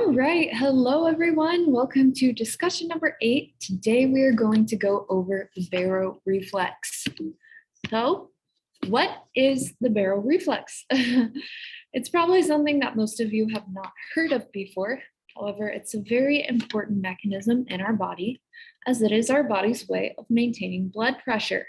All right, hello everyone. Welcome to discussion number 8. Today we are going to go over the baroreflex. So, what is the baroreflex? It's probably something that most of you have not heard of before. However, it's a very important mechanism in our body, as it is our body's way of maintaining blood pressure.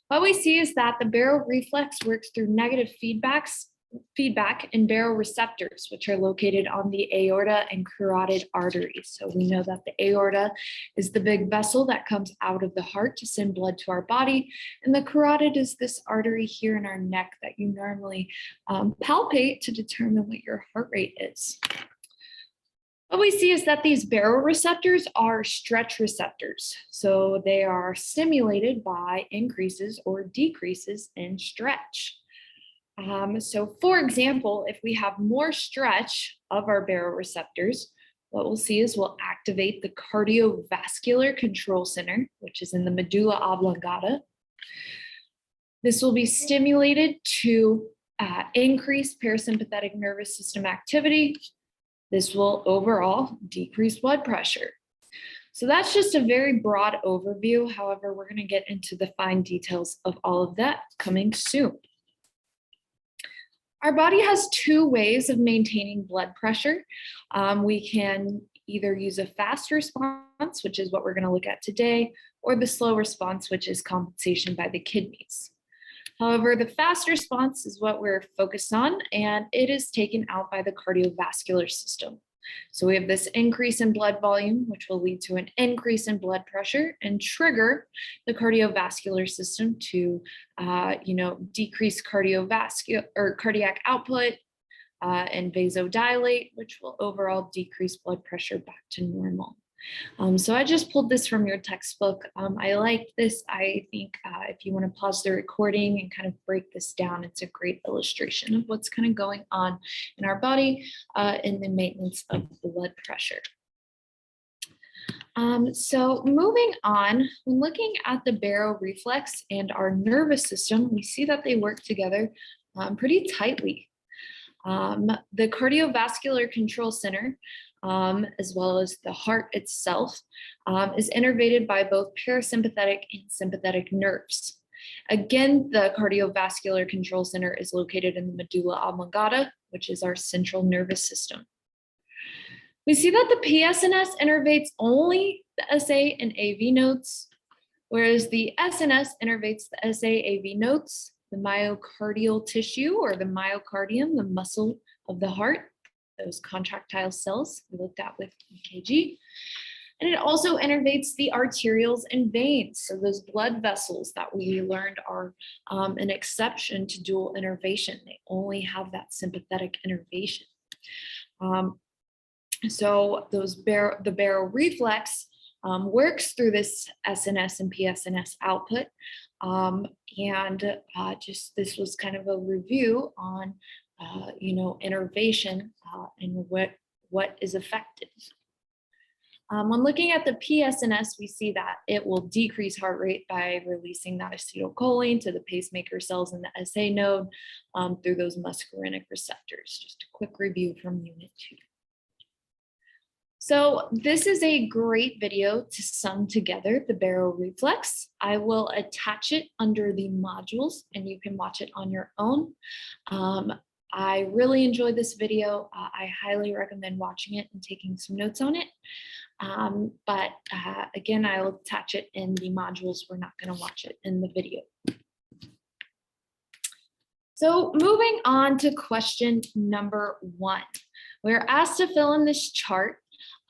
What we see is that the baroreflex works through negative feedback in baroreceptors, which are located on the aorta and carotid arteries. So we know that the aorta is the big vessel that comes out of the heart to send blood to our body, and the carotid is this artery here in our neck that you normally palpate to determine what your heart rate is. What we see is that these baroreceptors are stretch receptors. So they are stimulated by increases or decreases in stretch. So for example, if we have more stretch of our baroreceptors, what we'll see is we'll activate the cardiovascular control center, which is in the medulla oblongata. This will be stimulated to increase parasympathetic nervous system activity. This will overall decrease blood pressure. So that's just a very broad overview. However, we're going to get into the fine details of all of that coming soon. Our body has two ways of maintaining blood pressure. We can either use a fast response, which is what we're going to look at today, or the slow response, which is compensation by the kidneys. However, the fast response is what we're focused on, and it is taken out by the cardiovascular system. So we have this increase in blood volume, which will lead to an increase in blood pressure and trigger the cardiovascular system to, decrease cardiac output and vasodilate, which will overall decrease blood pressure back to normal. So I just pulled this from your textbook. I like this. I think if you want to pause the recording and kind of break this down, it's a great illustration of what's kind of going on in our body in the maintenance of blood pressure. So moving on, when looking at the baroreflex and our nervous system, we see that they work together pretty tightly. The cardiovascular control center, as well as the heart itself, is innervated by both parasympathetic and sympathetic nerves. Again, the cardiovascular control center is located in the medulla oblongata, which is our central nervous system. We see that the PSNS innervates only the SA and AV nodes, whereas the SNS innervates the SA, AV nodes, the myocardial tissue or the myocardium, the muscle of the heart, those contractile cells we looked at with EKG. And it also innervates the arterioles and veins. So those blood vessels that we learned are an exception to dual innervation. They only have that sympathetic innervation. So the baroreflex works through this SNS and PSNS output. This was kind of a review on innervation and what is affected. When looking at the PSNS, we see that it will decrease heart rate by releasing that acetylcholine to the pacemaker cells in the SA node through those muscarinic receptors. Just a quick review from Unit 2. So this is a great video to sum together the baroreflex. I will attach it under the modules and you can watch it on your own. I really enjoyed this video. I highly recommend watching it and taking some notes on it. Again, I'll attach it in the modules. We're not going to watch it in the video. So moving on to question number 1. We're asked to fill in this chart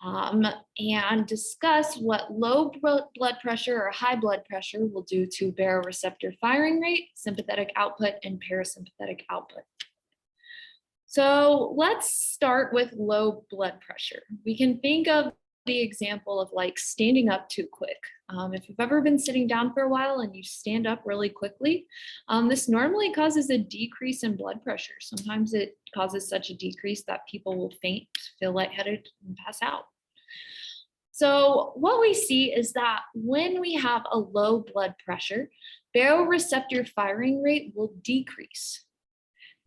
and discuss what low blood pressure or high blood pressure will do to baroreceptor firing rate, sympathetic output, and parasympathetic output. So let's start with low blood pressure. We can think of the example of like standing up too quick. If you've ever been sitting down for a while and you stand up really quickly, this normally causes a decrease in blood pressure. Sometimes it causes such a decrease that people will faint, feel lightheaded, and pass out. So what we see is that when we have a low blood pressure, baroreceptor firing rate will decrease.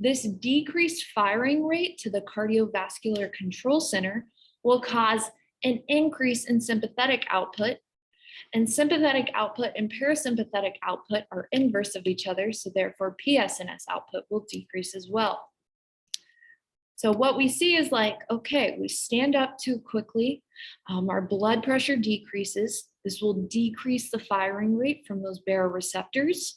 This decreased firing rate to the cardiovascular control center will cause an increase in sympathetic output, and sympathetic output and parasympathetic output are inverse of each other, so therefore PSNS output will decrease as well. So what we see is like, okay, we stand up too quickly, our blood pressure decreases. This will decrease the firing rate from those baroreceptors.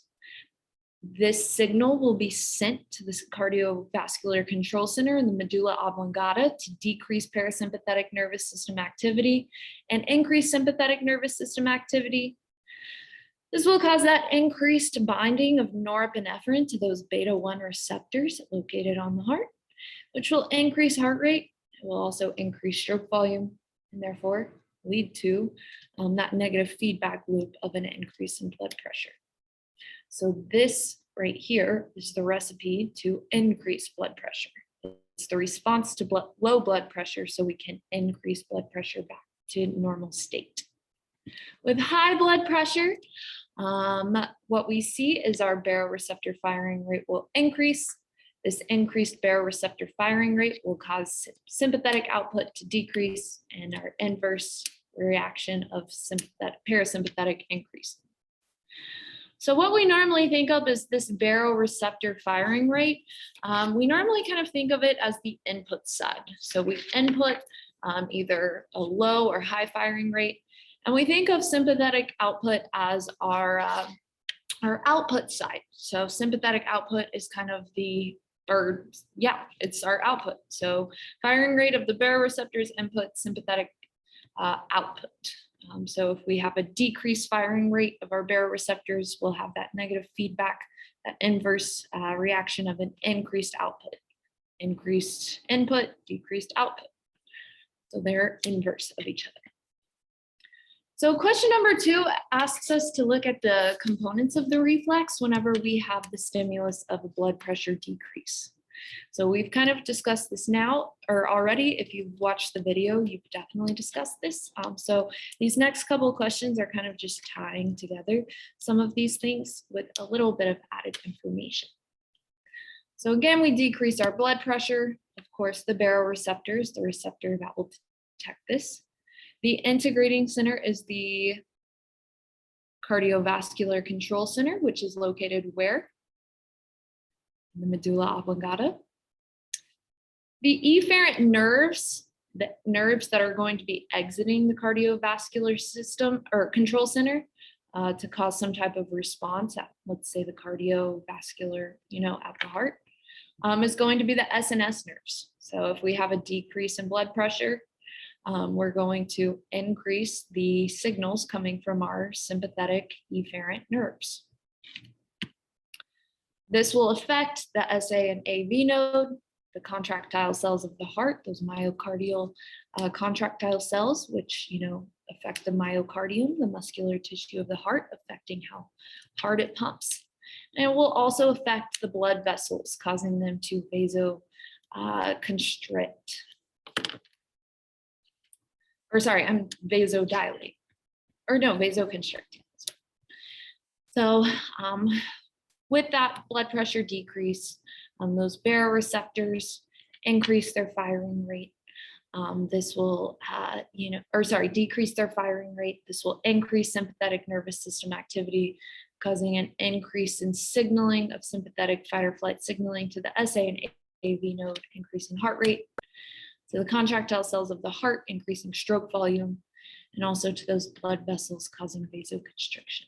This signal will be sent to the cardiovascular control center in the medulla oblongata to decrease parasympathetic nervous system activity and increase sympathetic nervous system activity. This will cause that increased binding of norepinephrine to those beta-1 receptors located on the heart, which will increase heart rate. It will also increase stroke volume and therefore lead to that negative feedback loop of an increase in blood pressure. So this right here is the recipe to increase blood pressure. It's the response to low blood pressure so we can increase blood pressure back to normal state. With high blood pressure, what we see is our baroreceptor firing rate will increase. This increased baroreceptor firing rate will cause sympathetic output to decrease and our inverse reaction of parasympathetic increase. So what we normally think of is this baroreceptor firing rate. We normally kind of think of it as the input side. So we input either a low or high firing rate, and we think of sympathetic output as our output side. So sympathetic output is kind of it's our output. So firing rate of the baroreceptors input, sympathetic output. So if we have a decreased firing rate of our baroreceptors, we'll have that negative feedback, that inverse reaction of an increased output. Increased input, decreased output. So they're inverse of each other. So question number 2 asks us to look at the components of the reflex whenever we have the stimulus of a blood pressure decrease. So we've kind of discussed this now or already. If you've watched the video, you've definitely discussed this. So these next couple of questions are kind of just tying together some of these things with a little bit of added information. So again, we decrease our blood pressure. Of course, the baroreceptors, the receptor that will detect this. The integrating center is the cardiovascular control center, which is located where? In the medulla oblongata. The efferent nerves, the nerves that are going to be exiting the cardiovascular system or control center to cause some type of response at, let's say, the cardiovascular, at the heart, is going to be the SNS nerves. So if we have a decrease in blood pressure, we're going to increase the signals coming from our sympathetic efferent nerves. This will affect the SA and AV node, the contractile cells of the heart, those myocardial contractile cells, which affect the myocardium, the muscular tissue of the heart, affecting how hard it pumps. And it will also affect the blood vessels, causing them to vasodilate. So with that blood pressure decrease, those baroreceptors increase their firing rate. This will, decrease their firing rate. This will increase sympathetic nervous system activity, causing an increase in signaling of sympathetic fight or flight signaling to the SA and AV node, increasing heart rate. To the contractile cells of the heart, increasing stroke volume, and also to those blood vessels, causing vasoconstriction.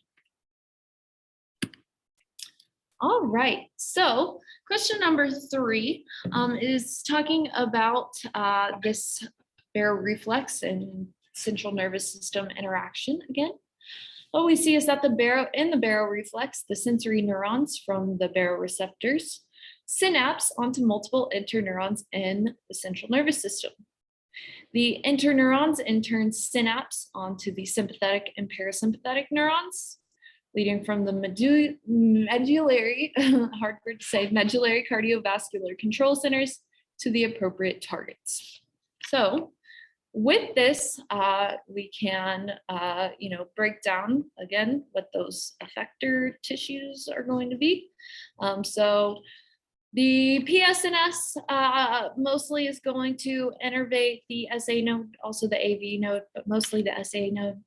All right, so question number 3 is talking about this baroreflex and central nervous system interaction again. What we see is that in the baroreflex, the sensory neurons from the baroreceptors synapse onto multiple interneurons in the central nervous system. The interneurons in turn synapse onto the sympathetic and parasympathetic neurons, leading from the medullary, hard word to say, medullary cardiovascular control centers to the appropriate targets. So with this, we can, break down again what those effector tissues are going to be. So The PSNS mostly is going to innervate the SA node, also the AV node, but mostly the SA node.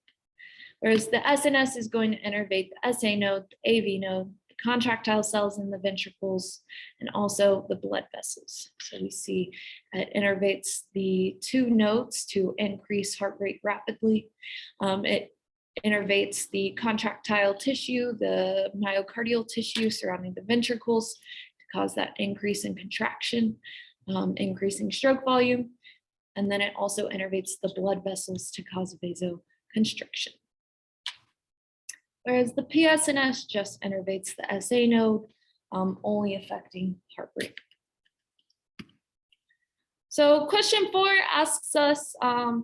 Whereas the SNS is going to innervate the SA node, the AV node, the contractile cells in the ventricles, and also the blood vessels. So we see it innervates the two nodes to increase heart rate rapidly. It innervates the contractile tissue, the myocardial tissue surrounding the ventricles, cause that increase in contraction, increasing stroke volume. And then it also innervates the blood vessels to cause vasoconstriction. Whereas the PSNS just innervates the SA node, only affecting heart rate. So question 4 asks us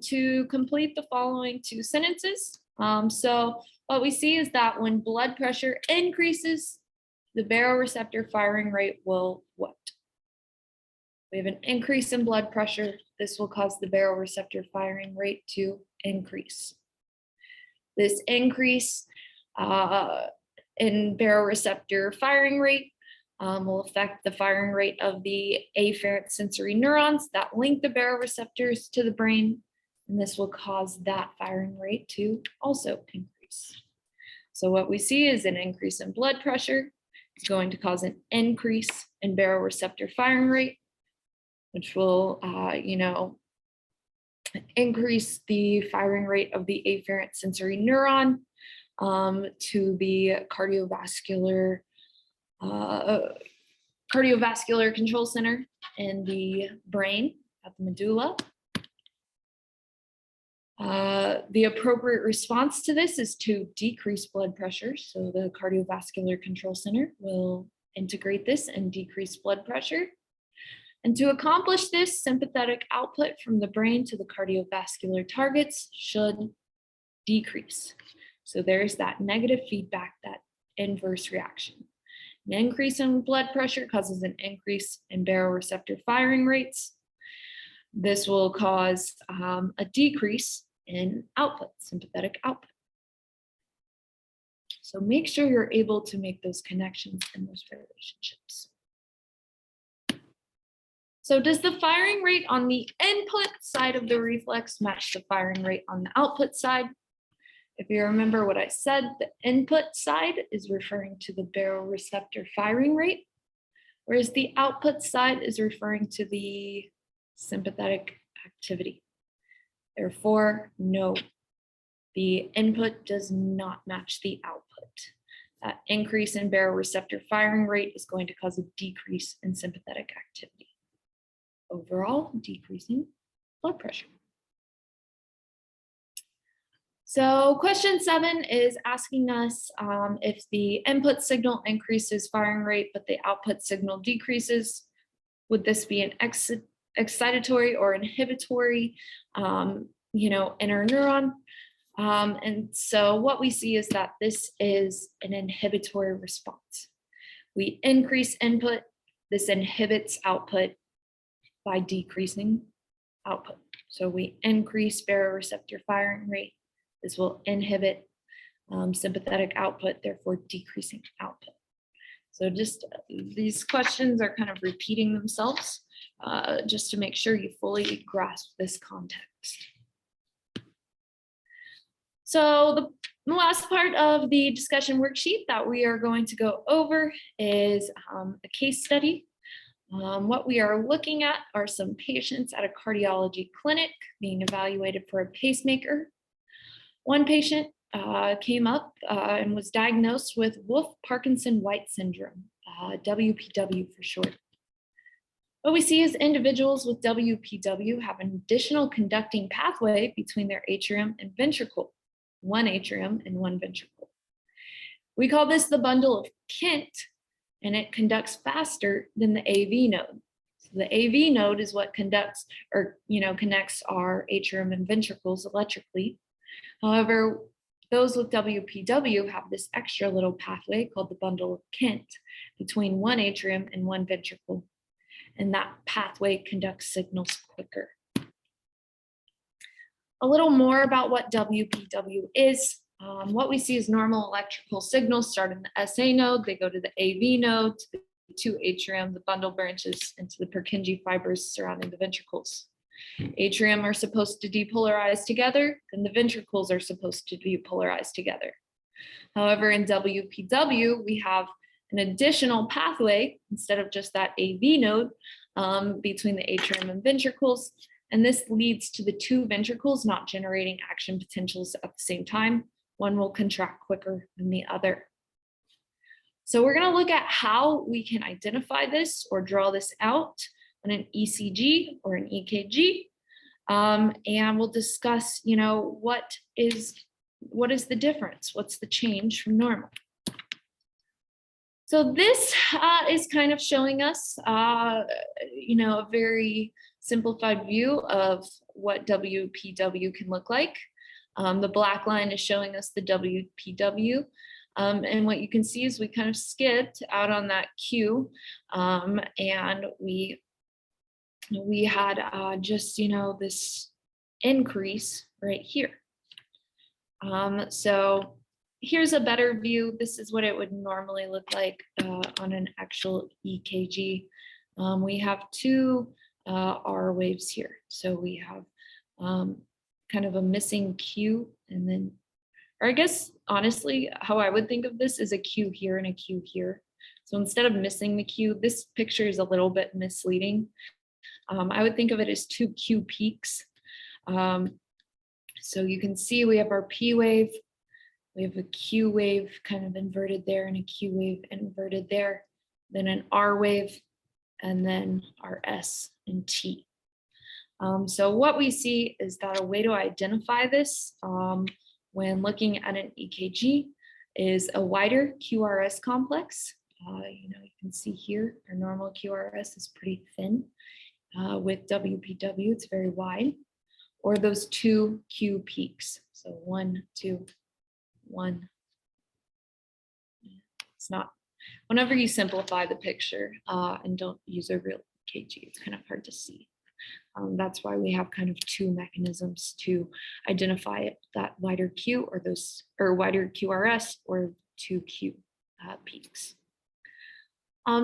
to complete the following two sentences. So what we see is that when blood pressure increases, the baroreceptor firing rate will what? We have an increase in blood pressure. This will cause the baroreceptor firing rate to increase. This increase in baroreceptor firing rate will affect the firing rate of the afferent sensory neurons that link the baroreceptors to the brain, and this will cause that firing rate to also increase. So what we see is an increase in blood pressure. It's going to cause an increase in baroreceptor firing rate, which will, increase the firing rate of the afferent sensory neuron to the cardiovascular control center in the brain at the medulla. The appropriate response to this is to decrease blood pressure. So the cardiovascular control center will integrate this and decrease blood pressure. And to accomplish this, sympathetic output from the brain to the cardiovascular targets should decrease. So there's that negative feedback, that inverse reaction. An increase in blood pressure causes an increase in baroreceptor firing rates. This will cause a decrease in output, sympathetic output. So make sure you're able to make those connections and those relationships. So does the firing rate on the input side of the reflex match the firing rate on the output side? If you remember what I said, the input side is referring to the baroreceptor firing rate, whereas the output side is referring to the sympathetic activity. Therefore, no, the input does not match the output. That increase in baroreceptor firing rate is going to cause a decrease in sympathetic activity. Overall, decreasing blood pressure. So question 7 is asking us if the input signal increases firing rate, but the output signal decreases, would this be an excitatory or inhibitory, interneuron? And so what we see is that this is an inhibitory response. We increase input, this inhibits output by decreasing output. So we increase baroreceptor firing rate. This will inhibit sympathetic output, therefore decreasing output. So just these questions are kind of repeating themselves just to make sure you fully grasp this context. So the last part of the discussion worksheet that we are going to go over is a case study. What we are looking at are some patients at a cardiology clinic being evaluated for a pacemaker. One patient came up and was diagnosed with Wolff-Parkinson-White syndrome, WPW for short. What we see is individuals with WPW have an additional conducting pathway between their atrium and ventricle, one atrium and one ventricle. We call this the bundle of Kent, and it conducts faster than the AV node. So the AV node is what conducts or connects our atrium and ventricles electrically. However, those with WPW have this extra little pathway called the bundle of Kent between one atrium and one ventricle, and that pathway conducts signals quicker. A little more about what WPW is. What we see is normal electrical signals start in the SA node, they go to the AV node, to the to atrium, the bundle branches into the Purkinje fibers surrounding the ventricles. Atrium are supposed to depolarize together, and the ventricles are supposed to depolarize together. However, in WPW, we have an additional pathway instead of just that AV node between the atrium and ventricles. And this leads to the two ventricles not generating action potentials at the same time. One will contract quicker than the other. So we're going to look at how we can identify this or draw this out on an ECG or an EKG. And we'll discuss, what is the difference? What's the change from normal? So this is kind of showing us, a very simplified view of what WPW can look like. The black line is showing us the WPW. And what you can see is we kind of skipped out on that Q, and we had just, this increase right here. So here's a better view. This is what it would normally look like on an actual EKG. We have two R waves here. So we have kind of a missing Q, and then, or I guess honestly, how I would think of this is a Q here and a Q here. So instead of missing the Q, this picture is a little bit misleading. I would think of it as two Q peaks. So you can see we have our P wave, we have a Q wave kind of inverted there and a Q wave inverted there, then an R wave, and then our S and T. So what we see is that a way to identify this when looking at an EKG is a wider QRS complex. You can see here our normal QRS is pretty thin. With WPW, it's very wide, or those two Q peaks. So 1, 2, 1. It's not, whenever you simplify the picture and don't use a real EKG, it's kind of hard to see. That's why we have kind of two mechanisms to identify it, that wider Q or wider QRS or two Q peaks.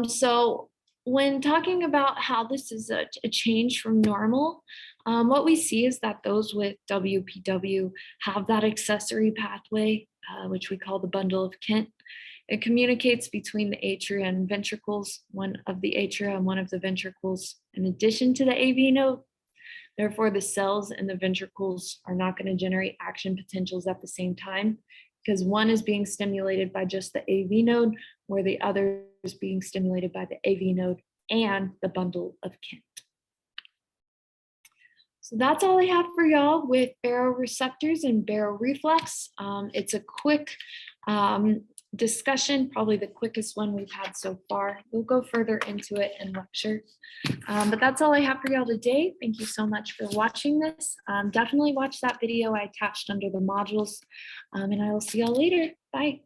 So when talking about how this is a change from normal, what we see is that those with WPW have that accessory pathway, which we call the bundle of Kent. It communicates between the atria and ventricles, one of the atria and one of the ventricles, in addition to the AV node. Therefore, the cells in the ventricles are not going to generate action potentials at the same time, because one is being stimulated by just the AV node, where the other is being stimulated by the AV node and the bundle of Kent. So that's all I have for y'all with baroreceptors and baroreflex. It's a quick discussion, probably the quickest one we've had so far. We'll go further into it in lecture. But that's all I have for y'all today. Thank you so much for watching this. Definitely watch that video I attached under the modules, and I will see y'all later. Bye.